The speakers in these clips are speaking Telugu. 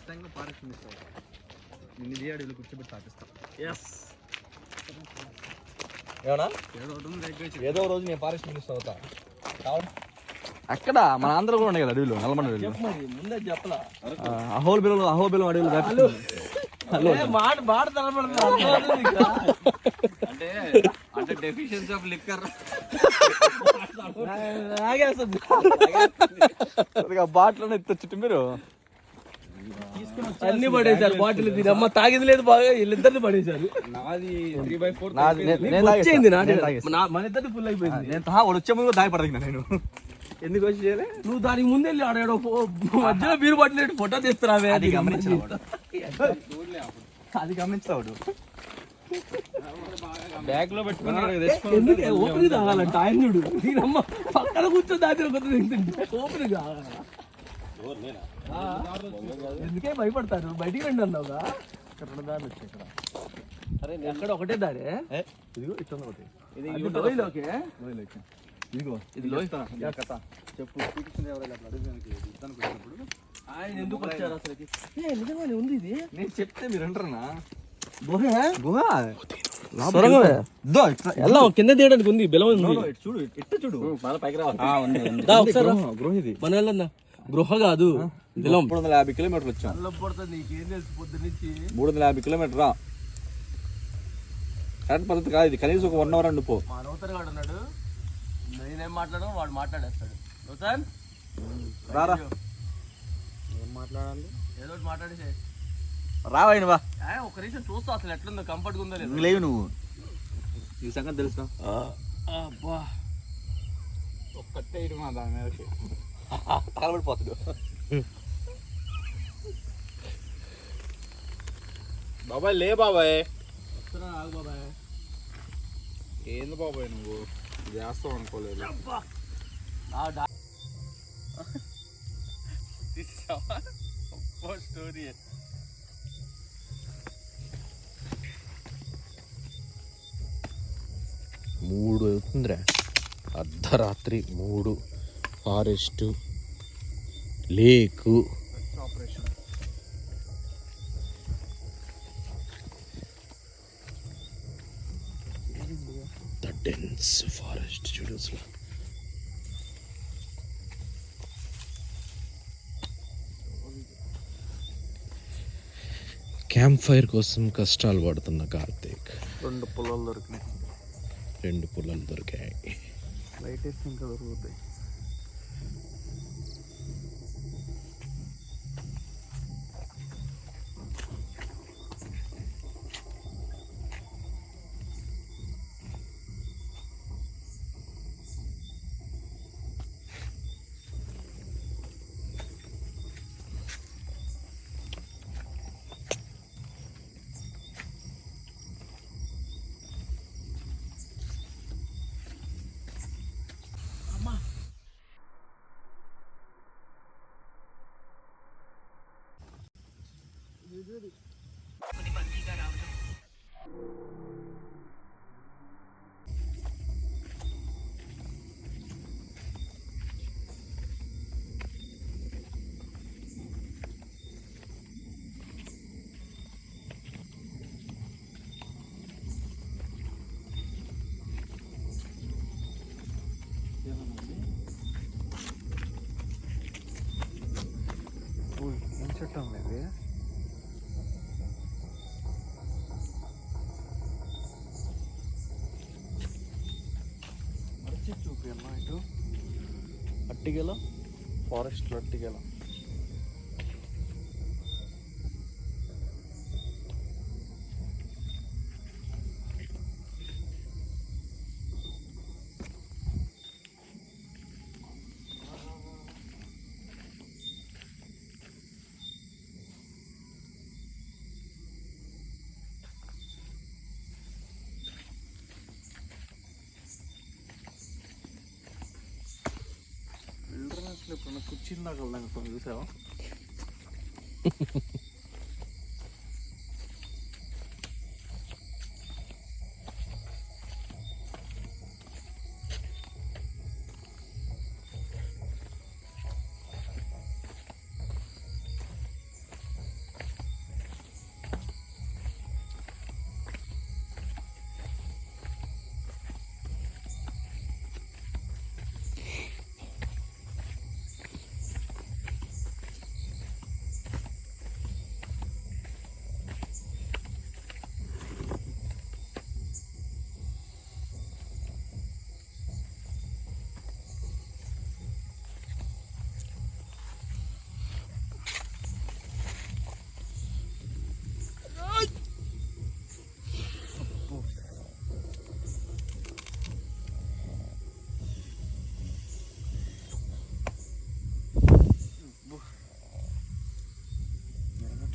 ఖచ్చితంగా ఫారెస్ట్ మిస్ అవుతావు. నిన్ను ఇదే అడవిలో కూర్చోబెట్టి తాపిస్తాం. ఏమన్నా ఏదో రోజు నేను ఫారెస్ట్ మినిస్టర్ అవుతా. అక్కడ మన ఆంధ్ర కూడా ఉన్నాయి కదా అడవిలో, నల్లమల్ల అడవిలో. ముందే చెప్పలా అహోబిలం అడవిలో అంటే డెఫిషియన్సీ ఆఫ్ లిక్కర్ బాటిల్ ఎత్తొచ్చుట్టు మీరు అన్ని పడేసారు బాటిల్. దీని అమ్మ తాగింది లేదు బాగా, వీళ్ళిద్దరిని పడేసారు. నాది 3/4 వచ్చింది మన ఇద్దరిని ఫుల్ అయిపోయింది. వాడు వచ్చే ముందు దాయపడదు నేను ఎందుకు వచ్చి చేయలే. నువ్వు దానికి ముందు వెళ్ళి ఆడాడు మధ్యలో బీరు బాటిల్ ఫోటో తీస్తున్నావే. అది గమనించాడు బ్యాగ్ లో పెట్టుకున్నాడు. ఎందుకు ఓపెన్ తాగాలంట ఆయన చూడు. దీనమ్మ పక్కన కూర్చొని దాచిన కొద్ది ఓపెన్ తాగాల. ఎందుకే భయపడతారు? బయటికి రండి అన్నావుగా. ఇక్కడ దారి వచ్చి ఇక్కడ ఎక్కడ ఒకటే దారే. ఇదిగో ఇట్లా ఒకటి ఇదిగో ఇది కథ చెప్పు. ఆయన ఎందుకు వచ్చారు అసలు? నిజంగానే ఉంది ఇది. నేను చెప్తే మీరు అంటారనా? గుహ ఎలా కింద తీయడానికి ఉంది. బెలం ఉంది చూడు, ఇట్ట చూడు, పైకి రావాలి. గృహ ఇది మన వెళ్ళన్నా. గృహ కాదు, 350 కిలోమీటర్లు వచ్చాం. 350 కిలోమీటర్ రా. కరెక్ట్ పద్ధతి కాదు ఇది. కనీసం ఒక 1 అవర్ అండి పో. మా నౌతర్ గాడు అన్నాడు, నేనేం మాట్లాడడం వాడు మాట్లాడేస్తాడు. నౌతర్ రారా, ఏం మాట్లాడాలి? ఏదో మాట్లాడేసే రావాయి నువ్వా. ఒక నిమిషం చూస్తా అసలు ఎట్లుందో, కంఫర్ట్గా ఉందో లేదు. లేవు నువ్వు, ఈ సంగతి తెలుసు. అబ్బా ఒక్కటే ఇటు మా దాని మీదకి తగలబడిపోతాడు. బాబాయ్ లే బాబాయ్. వస్తున్నా ఆగు బాబాయ్. ఏంది బాబాయ్ నువ్వు చేస్తావు అనుకోలేదు. స్టోరీ 3 అవుతుందిరా, అర్ధరాత్రి 3. Forest, lake, the dense forest చూడు అసలు. క్యాంప్ ఫైర్ కోసం కష్టాలు పడుతున్న కార్తీక్. 2 పుల్లలు దొరికినాయి. 2 పుల్లలు దొరికాయి. లైట్ వేస్తే ఇంకా దొరుకుతాయి. ఏం చెట్టు ఉంది ఇది? చూపి అమ్మా ఇటు అట్టిగెల ఫారెస్ట్లో అట్టిగెల. ఇప్పుడు కూర్చుందాక వెళ్దాం చూసావా?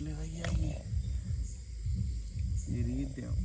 రావట్లేదయ్యా ఇరిగిద్దాం.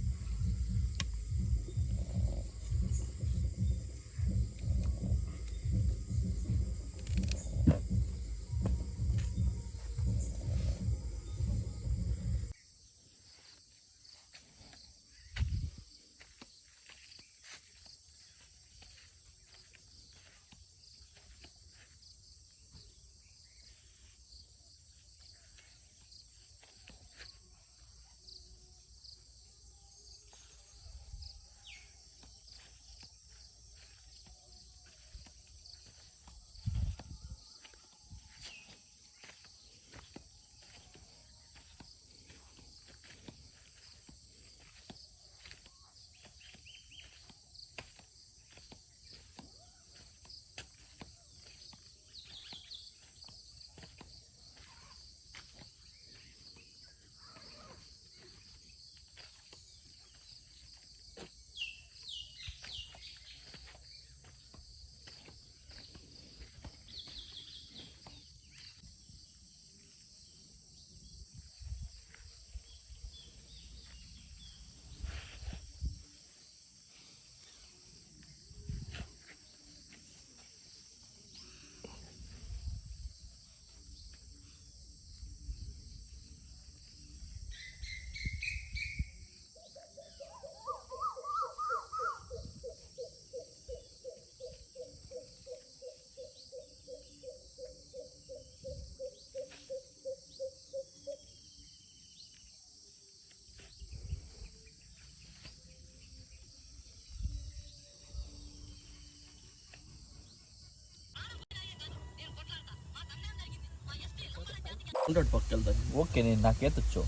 ఉంటాడు పక్కకి వెళ్తాను. ఓకే నేను నాకేతొచ్చు,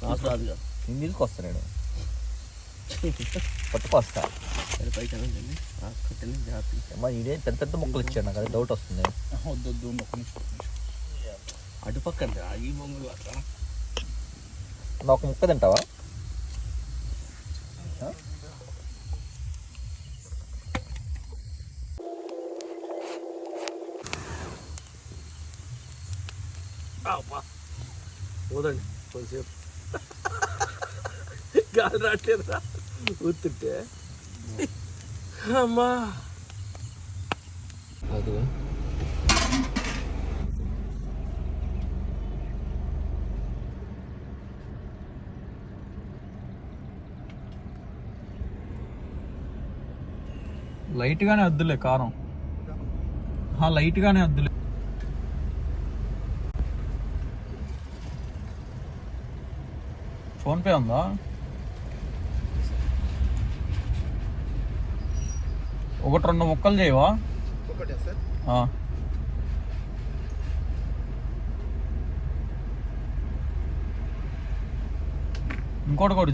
నాకు రాదు కదా. నేను తీసుకొస్తా, నేను పట్టుకొస్తా. అది పైకి వెళ్ళండి, కట్టెలు జాగ్రత్త. అమ్మా ఇదే పెద్ద పెద్ద మొక్కలు ఇచ్చాడు, నాకు అది డౌట్ వస్తుంది. వద్దు ఒక్క నిమిషం. అటు పక్కన ఈ బొంగులు అక్కడ ఒక ముక్క తింటావా? పోదండి కొంచెంసేపు. గాలి రావట్లేదురా ఊతుంటే. అమ్మా అది లైట్గానే వద్దులే కారం, లైట్గానే వద్దులే. ఫోన్పే ఉందా? ఒకటి రెండు ముక్కలు చేయవా? ఒకటే సార్. ఇంకోటి కూడా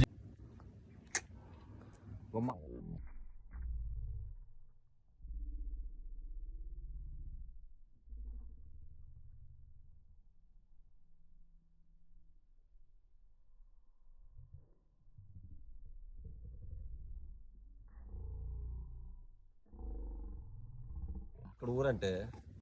బొమ్మ. ఇక్కడ ఊరంటే